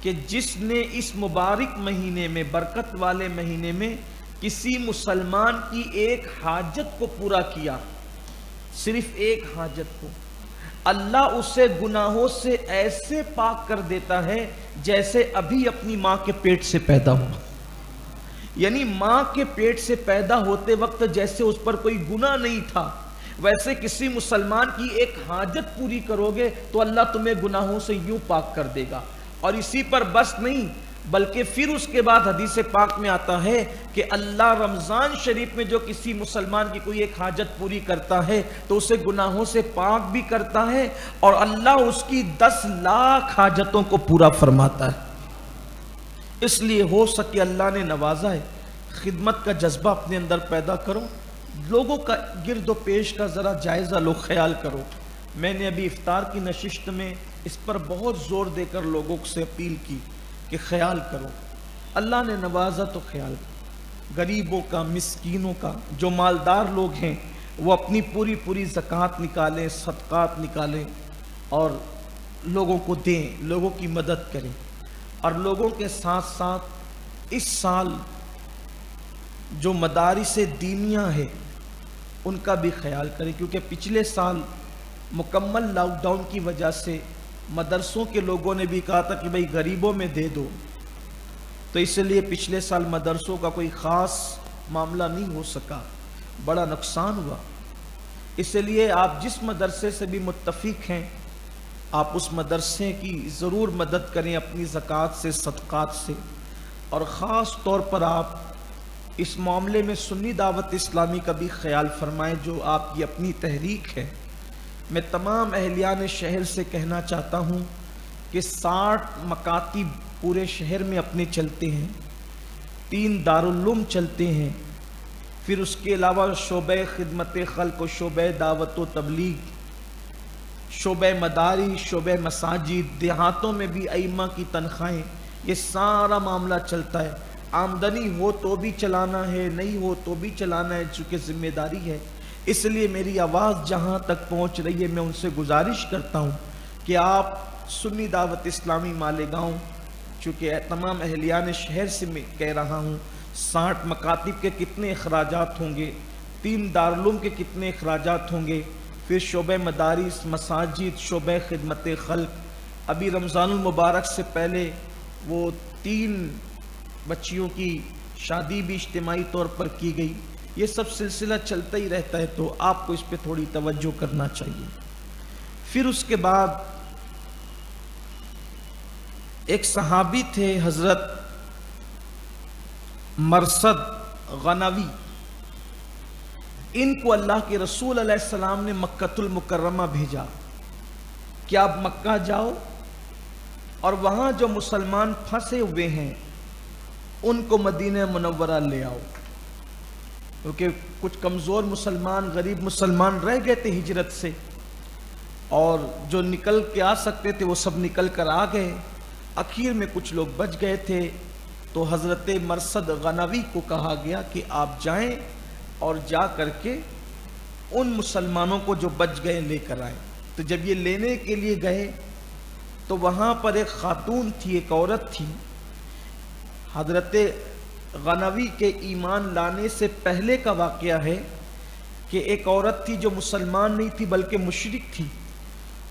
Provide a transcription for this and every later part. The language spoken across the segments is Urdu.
کہ جس نے اس مبارک مہینے میں، برکت والے مہینے میں کسی مسلمان کی ایک حاجت کو پورا کیا، صرف ایک حاجت کو، اللہ اسے گناہوں سے ایسے پاک کر دیتا ہے جیسے ابھی اپنی ماں کے پیٹ سے پیدا ہوا۔ یعنی ماں کے پیٹ سے پیدا ہوتے وقت جیسے اس پر کوئی گناہ نہیں تھا، ویسے کسی مسلمان کی ایک حاجت پوری کرو گے تو اللہ تمہیں گناہوں سے یوں پاک کر دے گا۔ اور اسی پر بس نہیں، بلکہ پھر اس کے بعد حدیث پاک میں آتا ہے کہ اللہ رمضان شریف میں جو کسی مسلمان کی کوئی ایک حاجت پوری کرتا ہے تو اسے گناہوں سے پاک بھی کرتا ہے، اور اللہ اس کی 10 لاکھ حاجتوں کو پورا فرماتا ہے۔ اس لیے ہو سکے اللہ نے نوازا ہے، خدمت کا جذبہ اپنے اندر پیدا کرو، لوگوں کا گرد و پیش کا ذرا جائزہ لو، خیال کرو۔ میں نے ابھی افطار کی نشست میں اس پر بہت زور دے کر لوگوں سے اپیل کی کہ خیال کرو، اللہ نے نوازا تو خیال کرو، غریبوں کا، مسکینوں کا، جو مالدار لوگ ہیں وہ اپنی پوری زکوٰۃ نکالیں، صدقات نکالیں اور لوگوں کو دیں، لوگوں کی مدد کریں۔ اور لوگوں کے ساتھ ساتھ اس سال جو مدارس دینیہ ہے ان کا بھی خیال کریں، کیونکہ پچھلے سال مکمل لاک ڈاؤن کی وجہ سے مدرسوں کے لوگوں نے بھی کہا تھا کہ بھئی غریبوں میں دے دو، تو اس لیے پچھلے سال مدرسوں کا کوئی خاص معاملہ نہیں ہو سکا، بڑا نقصان ہوا۔ اس لیے آپ جس مدرسے سے بھی متفق ہیں آپ اس مدرسے کی ضرور مدد کریں اپنی زکوٰۃ سے، صدقات سے، اور خاص طور پر آپ اس معاملے میں سنی دعوت اسلامی کا بھی خیال فرمائیں جو آپ کی اپنی تحریک ہے۔ میں تمام اہلیان شہر سے کہنا چاہتا ہوں کہ 60 مکاتب پورے شہر میں اپنے چلتے ہیں، 3 دارالعلوم چلتے ہیں، پھر اس کے علاوہ شعبہ خدمت خلق و شعبہ دعوت و تبلیغ، شعبہ مداری، شعبہ مساجد، دیہاتوں میں بھی ائمہ کی تنخواہیں، یہ سارا معاملہ چلتا ہے۔ آمدنی ہو تو بھی چلانا ہے، نہیں ہو تو بھی چلانا ہے، چونکہ ذمہ داری ہے۔ اس لیے میری آواز جہاں تک پہنچ رہی ہے میں ان سے گزارش کرتا ہوں کہ آپ سنی دعوت اسلامی مالیگاؤں، چونکہ تمام اہلیان شہر سے میں کہہ رہا ہوں، 60 مکاتب کے کتنے اخراجات ہوں گے، 3 دارالعلوم کے کتنے اخراجات ہوں گے، پھر شعبہ مدارس، مساجد، شعبہ خدمت خلق، ابھی رمضان المبارک سے پہلے وہ 3 بچیوں کی شادی بھی اجتماعی طور پر کی گئی۔ یہ سب سلسلہ چلتا ہی رہتا ہے، تو آپ کو اس پہ تھوڑی توجہ کرنا چاہیے۔ پھر اس کے بعد ایک صحابی تھے حضرت مرثد غنوی، ان کو اللہ کے رسول علیہ السلام نے مکۃ المکرمہ بھیجا کہ آپ مکہ جاؤ اور وہاں جو مسلمان پھنسے ہوئے ہیں ان کو مدینہ منورہ لے آؤ، کیونکہ کچھ کمزور مسلمان، غریب مسلمان رہ گئے تھے ہجرت سے، اور جو نکل کے آ سکتے تھے وہ سب نکل کر آ گئے، اخیر میں کچھ لوگ بچ گئے تھے۔ تو حضرت مرثد غنوی کو کہا گیا کہ آپ جائیں اور جا کر کے ان مسلمانوں کو جو بچ گئے لے کر آئیں۔ تو جب یہ لینے کے لیے گئے تو وہاں پر ایک خاتون تھی، ایک عورت تھی، حضرت غنوی کے ایمان لانے سے پہلے کا واقعہ ہے کہ ایک عورت تھی جو مسلمان نہیں تھی بلکہ مشرک تھی،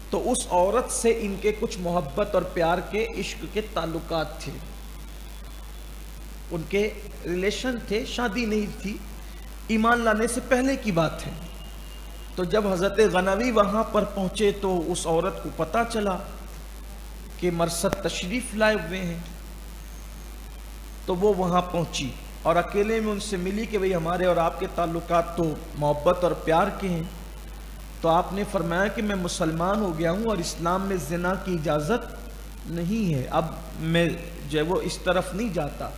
تو اس عورت سے ان کے کچھ محبت اور پیار کے، عشق کے تعلقات تھے، ان کے ریلیشن تھے، شادی نہیں تھی، ایمان لانے سے پہلے کی بات ہے۔ تو جب حضرت غنوی وہاں پر پہنچے تو اس عورت کو پتہ چلا کہ مرثد تشریف لائے ہوئے ہیں، تو وہ وہاں پہنچی اور اکیلے میں ان سے ملی کہ بھئی ہمارے اور آپ کے تعلقات تو محبت اور پیار کے ہیں۔ تو آپ نے فرمایا کہ میں مسلمان ہو گیا ہوں اور اسلام میں زنا کی اجازت نہیں ہے، اب میں جو ہے وہ اس طرف نہیں جاتا،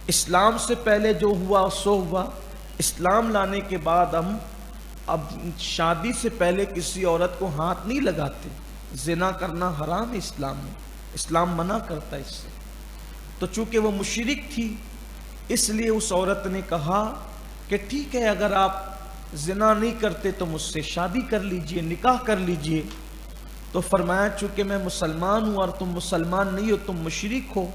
اسلام سے پہلے جو ہوا سو ہوا، اسلام لانے کے بعد ہم اب شادی سے پہلے کسی عورت کو ہاتھ نہیں لگاتے، زنا کرنا حرام ہے اسلام میں، اسلام منع کرتا ہے اس سے۔ تو چونکہ وہ مشرک تھی اس لیے اس عورت نے کہا کہ ٹھیک ہے، اگر آپ زنا نہیں کرتے تو مجھ سے شادی کر لیجئے، نکاح کر لیجئے۔ تو فرمایا چونکہ میں مسلمان ہوں اور تم مسلمان نہیں ہو، تم مشرک ہو،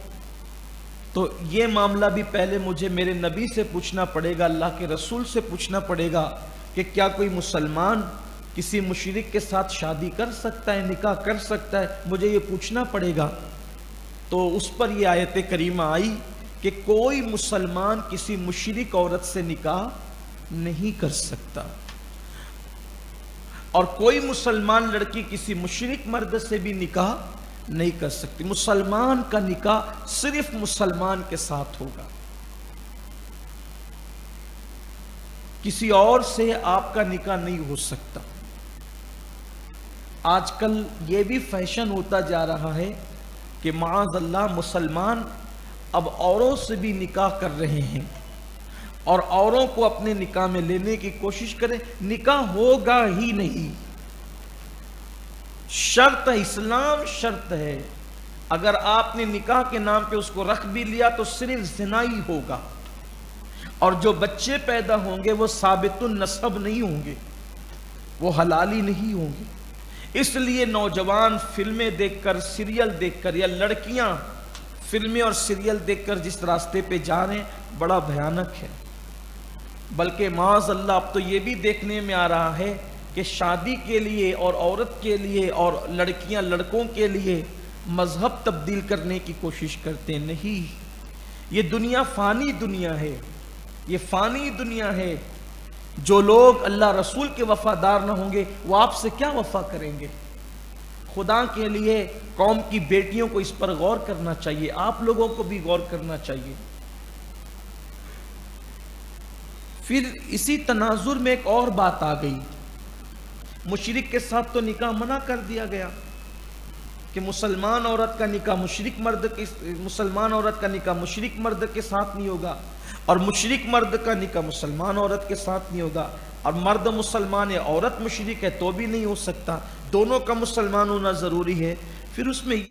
تو یہ معاملہ بھی پہلے مجھے میرے نبی سے پوچھنا پڑے گا، اللہ کے رسول سے پوچھنا پڑے گا کہ کیا کوئی مسلمان کسی مشرک کے ساتھ شادی کر سکتا ہے، نکاح کر سکتا ہے، مجھے یہ پوچھنا پڑے گا۔ تو اس پر یہ آیت کریمہ آئی کہ کوئی مسلمان کسی مشرک عورت سے نکاح نہیں کر سکتا، اور کوئی مسلمان لڑکی کسی مشرک مرد سے بھی نکاح نہیں کر سکتی۔ مسلمان کا نکاح صرف مسلمان کے ساتھ ہوگا، کسی اور سے آپ کا نکاح نہیں ہو سکتا۔ آج کل یہ بھی فیشن ہوتا جا رہا ہے کہ معاذ اللہ مسلمان اب اوروں سے بھی نکاح کر رہے ہیں اور اوروں کو اپنے نکاح میں لینے کی کوشش کریں، نکاح ہوگا ہی نہیں۔ شرط اسلام شرط ہے، اگر آپ نے نکاح کے نام پہ اس کو رکھ بھی لیا تو صرف زنا ہی ہوگا، اور جو بچے پیدا ہوں گے وہ ثابت النسب نہیں ہوں گے، وہ حلالی نہیں ہوں گے۔ اس لیے نوجوان فلمیں دیکھ کر، سیریل دیکھ کر، یا لڑکیاں فلمیں اور سیریل دیکھ کر جس راستے پہ جا رہے ہیں بڑا بھیانک ہے۔ بلکہ معاذ اللہ اب تو یہ بھی دیکھنے میں آ رہا ہے کہ شادی کے لیے اور عورت کے لیے اور لڑکیاں لڑکوں کے لیے مذہب تبدیل کرنے کی کوشش کرتے ہیں۔ نہیں، یہ دنیا فانی دنیا ہے، یہ فانی دنیا ہے۔ جو لوگ اللہ رسول کے وفادار نہ ہوں گے وہ آپ سے کیا وفا کریں گے؟ خدا کے لیے قوم کی بیٹیوں کو اس پر غور کرنا چاہیے، آپ لوگوں کو بھی غور کرنا چاہیے۔ پھر اسی تناظر میں ایک اور بات آ گئی، مشرک کے ساتھ تو نکاح منع کر دیا گیا کہ مسلمان عورت کا نکاح مشرک مرد کے ساتھ نہیں ہوگا، اور مشرک مرد کا نکاح مسلمان عورت کے ساتھ نہیں ہوگا، اور مرد مسلمان ہے عورت مشرک ہے تو بھی نہیں ہو سکتا، دونوں کا مسلمان ہونا ضروری ہے۔ پھر اس میں